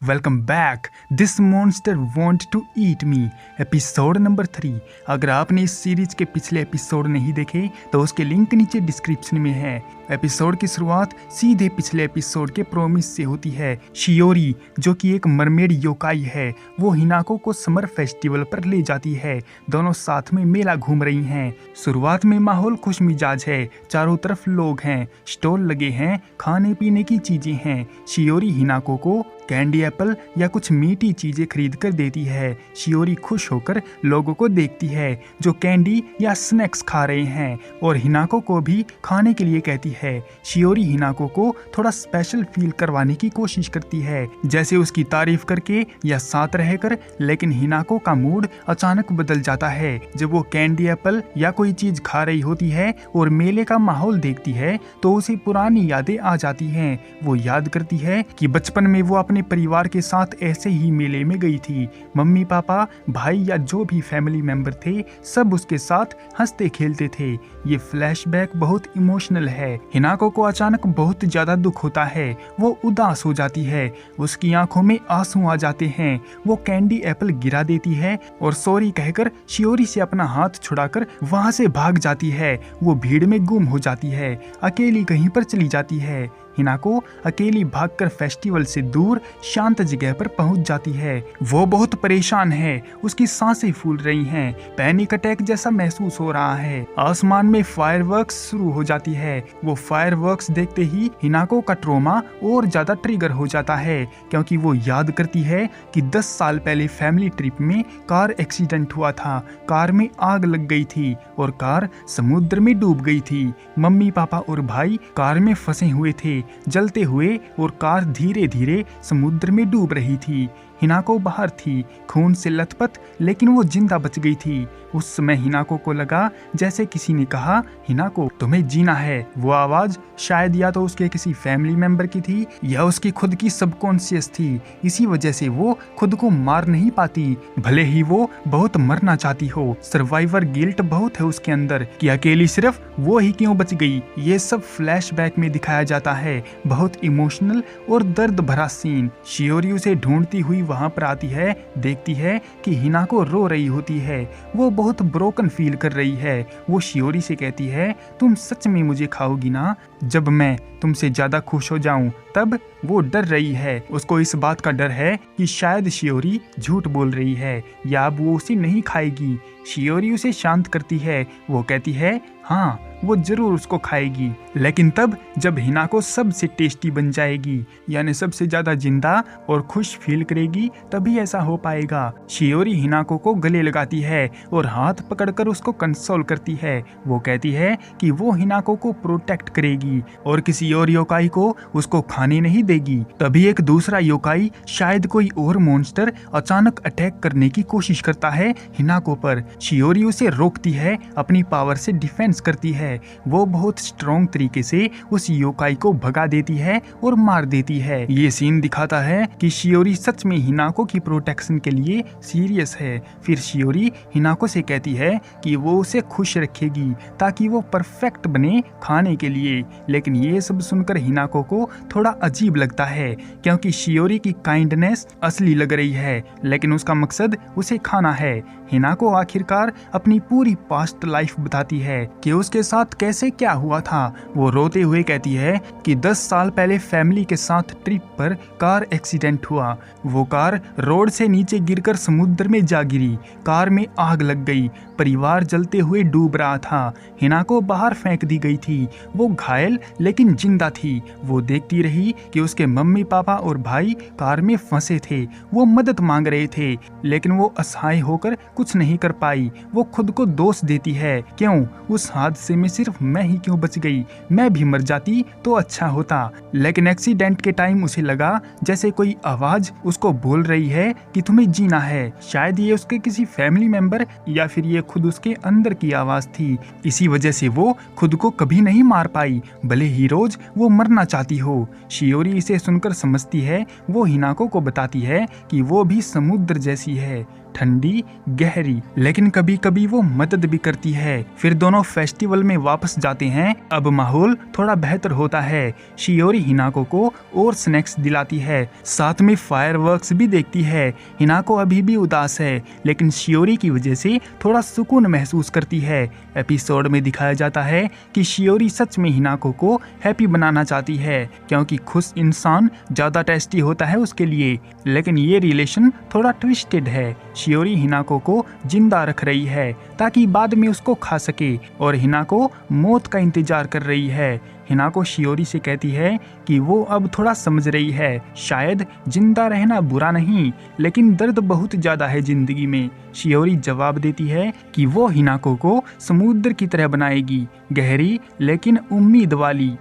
Welcome back. This monster want to eat me episode number 3। अगर आपने इस series के पिछले एपिसोड नहीं देखे तो उसके लिंक नीचे डिस्क्रिप्शन में है। एपिसोड की शुरुआत सीधे पिछले एपिसोड के प्रोमिस से होती है। शियोरी जो कि एक मरमेड योकाई है, वो हिनाको को समर फेस्टिवल पर ले जाती है। दोनों साथ में मेला घूम रही हैं। शुरुआत में माहौल खुश मिजाज है, चारों तरफ लोग हैं, स्टॉल लगे हैं, खाने पीने की चीजें हैं। शियोरी हिनाको को कैंडी एप्पल या कुछ मीठी चीजें खरीद कर देती है। शियोरी खुश होकर लोगों को देखती है जो कैंडी या स्नैक्स खा रहे हैं और हिनाको को भी खाने के लिए कहती है। शियोरी हिनाको को थोड़ा स्पेशल फील करवाने की कोशिश करती है, जैसे उसकी तारीफ करके या साथ रहकर, लेकिन हिनाको का मूड अचानक बदल जाता है जब वो कैंडी एप्पल या कोई चीज खा रही होती है और मेले का माहौल देखती है तो उसे पुरानी यादें आ जाती हैं। वो याद करती है कि बचपन में वो अपने परिवार के साथ ऐसे ही मेले में गई थी। मम्मी पापा भाई या जो भी फैमिली मेंबर थे सब उसके साथ हंसते खेलते थे। ये फ्लैशबैक बहुत इमोशनल है। हिनाको को अचानक बहुत ज्यादा दुख होता है, वो उदास हो जाती है, उसकी आंखों में आंसू आ जाते हैं। वो कैंडी एप्पल गिरा देती है और सॉरी कहकर शियोरी से अपना हाथ छुड़ाकर वहां से भाग जाती है। वो भीड़ में गुम हो जाती है, अकेली कहीं पर चली जाती है। हिनाको अकेली भागकर फेस्टिवल से दूर शांत जगह पर पहुंच जाती है। वो बहुत परेशान है, उसकी सांसें फूल रही हैं, पैनिक अटैक जैसा महसूस हो रहा है। आसमान में फायरवर्क्स शुरू हो जाती है। वो फायरवर्क्स देखते ही हिनाको का ट्रोमा और ज्यादा ट्रिगर हो जाता है, क्योंकि वो याद करती है कि 10 साल पहले फैमिली ट्रिप में कार एक्सीडेंट हुआ था। कार में आग लग गई थी और कार समुद्र में डूब गई थी। मम्मी पापा और भाई कार में फंसे हुए थे, जलते हुए, और कार धीरे धीरे समुद्र में डूब रही थी। हिनाको बाहर थी, खून से लथपथ, लेकिन वो जिंदा बच गई थी। उस समय हिनाको को लगा जैसे किसी ने कहा, हिनाको तुम्हें जीना है। वो आवाज शायद या तो उसके किसी फैमिली मेंबर की थी या उसकी खुद की सबकॉन्शियस थी। इसी वजह से वो खुद को मार नहीं पाती, भले ही वो बहुत मरना चाहती हो। सर्वाइवर गिल्ट बहुत है उसके अंदर कि अकेली सिर्फ वो ही क्यों बच गई। ये सब फ्लैशबैक में दिखाया जाता है। बहुत इमोशनल और दर्द भरा सीन। शियोरी उसे ढूंढती हुई वहां पर आती है, देखती है कि हिनाको रो रही होती है। वो बहुत ब्रोकन फील कर रही है। वो शियोरी से कहती है, तुम सच में मुझे खाओगी ना? जब मैं तुमसे ज्यादा खुश हो जाऊं तब? वो डर रही है, उसको इस बात का डर है कि शायद शियोरी झूठ बोल रही है या अब वो उसे नहीं खाएगी। शियोरी उसे शांत करती है। वो कहती है हाँ वो जरूर उसको खाएगी, लेकिन तब जब हिनाको सबसे टेस्टी बन जाएगी, यानी सबसे ज्यादा जिंदा और खुश फील करेगी, तभी ऐसा हो पाएगा। शियोरी हिनाको को गले लगाती है और हाथ पकड़कर उसको कंसोल करती है। वो कहती है कि वो हिनाको को प्रोटेक्ट करेगी और किसी और योकाई को उसको खाने नहीं देगी। तभी एक दूसरा योकाई, शायद कोई और मॉन्स्टर, अचानक अटैक करने की कोशिश करता है हिनाको पर। शियोरी उसे रोकती है, अपनी पावर से डिफेंस करती है। वो बहुत स्ट्रॉन्ग तरीके से उस योकाई को भगा देती है और मार देती है। ये सीन दिखाता है कि शियोरी सच में हिनाको की प्रोटेक्शन के लिए सीरियस है। फिर शियोरी हिनाको से कहती है कि वो उसे खुश रखेगी ताकि वो परफेक्ट बने खाने के लिए। लेकिन ये सब सुनकर हिनाको को थोड़ा अजीब लगता है, क्योंकि शियोरी की काइंडनेस असली लग रही है, लेकिन उसका मकसद उसे खाना है। हिनाको आखिरकार अपनी पूरी पास्ट लाइफ बताती है कि उसके साथ कैसे क्या हुआ था। वो रोते हुए कहती है कि 10 साल पहले फैमिली के साथ ट्रिप पर कार एक्सीडेंट हुआ। वो कार रोड से नीचे गिरकर समुद्र में जा गिरी। कार में आग लग गई, परिवार जलते हुए डूब रहा था। हिनाको बाहर फेंक दी गई थी। वो घायल लेकिन जिंदा थी। वो देखती रही कि उसके मम्मी पापा और भाई कार में फंसे थे। वो मदद मांग रहे थे, लेकिन वो असहाय होकर कुछ नहीं कर पाई। वो खुद को दोष देती है, क्यों उस हादसे में सिर्फ मैं ही क्यों बच गई? मैं भी मर जाती तो अच्छा होता। लेकिन एक्सीडेंट के टाइम उसे लगा जैसे कोई आवाज उसको बोल रही है कि तुम्हें जीना है। शायद ये उसके किसी फैमिली मेंबर या फिर ये खुद उसके अंदर की आवाज थी। इसी वजह से वो खुद को कभी नहीं मार पाई, भले ही रोज वो मरना चाहती हो। शियोरी इसे सुनकर समझती है। वो हिनाको को बताती है कि वो भी समुद्र जैसी है, ठंडी, गहरी, लेकिन कभी कभी वो मदद भी करती है। फिर दोनों फेस्टिवल में वापस जाते हैं। अब माहौल थोड़ा बेहतर होता है। शियोरी हिनाको को और स्नैक्स दिलाती है, साथ में फायरवर्क्स भी देखती है। हिनाको अभी भी उदास है, लेकिन शियोरी की वजह से थोड़ा सुकून महसूस करती है। एपिसोड में दिखाया जाता है कि शियोरी सच में हिनाको को हैप्पी बनाना चाहती है, क्योंकि खुश इंसान ज्यादा टेस्टी होता है उसके लिए। लेकिन ये रिलेशन थोड़ा ट्विस्टेड है। शियोरी हिनाको को जिंदा रख रही है ताकि बाद में उसको खा सके, और हिनाको मौत का इंतजार कर रही है। हिनाको शियोरी से कहती है कि वो अब थोड़ा समझ रही है, शायद जिंदा रहना बुरा नहीं, लेकिन दर्द बहुत ज्यादा है जिंदगी में। शियोरी जवाब देती है कि वो हिनाको को समुद्र की तरह बनाएगी, गहरी लेकिन उम्मीद वाली।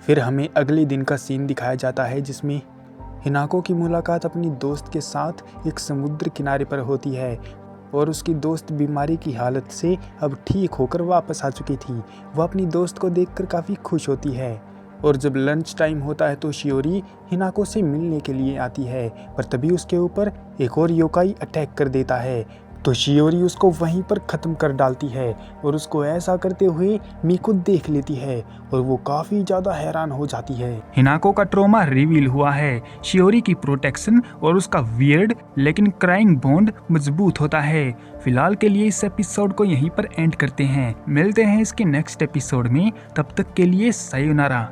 फिर हमें अगले दिन का सीन दिखाया जाता है, जिसमें हिनाको की मुलाकात अपनी दोस्त के साथ एक समुद्र किनारे पर होती है, और उसकी दोस्त बीमारी की हालत से अब ठीक होकर वापस आ चुकी थी। वह अपनी दोस्त को देखकर काफ़ी खुश होती है, और जब लंच टाइम होता है तो शियोरी हिनाको से मिलने के लिए आती है, पर तभी उसके ऊपर एक और योकाई अटैक कर देता है। तो शियोरी उसको वहीं पर ख़त्म कर डालती है, और उसको ऐसा करते हुए मीको देख लेती है, और वो काफ़ी ज़्यादा हैरान हो जाती है। हिनाको का ट्रॉमा रिवील हुआ है। शियोरी की प्रोटेक्शन और उसका वियर्ड लेकिन क्राइंग बॉन्ड मजबूत होता है। फिलहाल के लिए इस एपिसोड को यहीं पर एंड करते हैं। मिलते हैं इसके नेक्स्ट एपिसोड में, तब तक के लिए सायोनारा।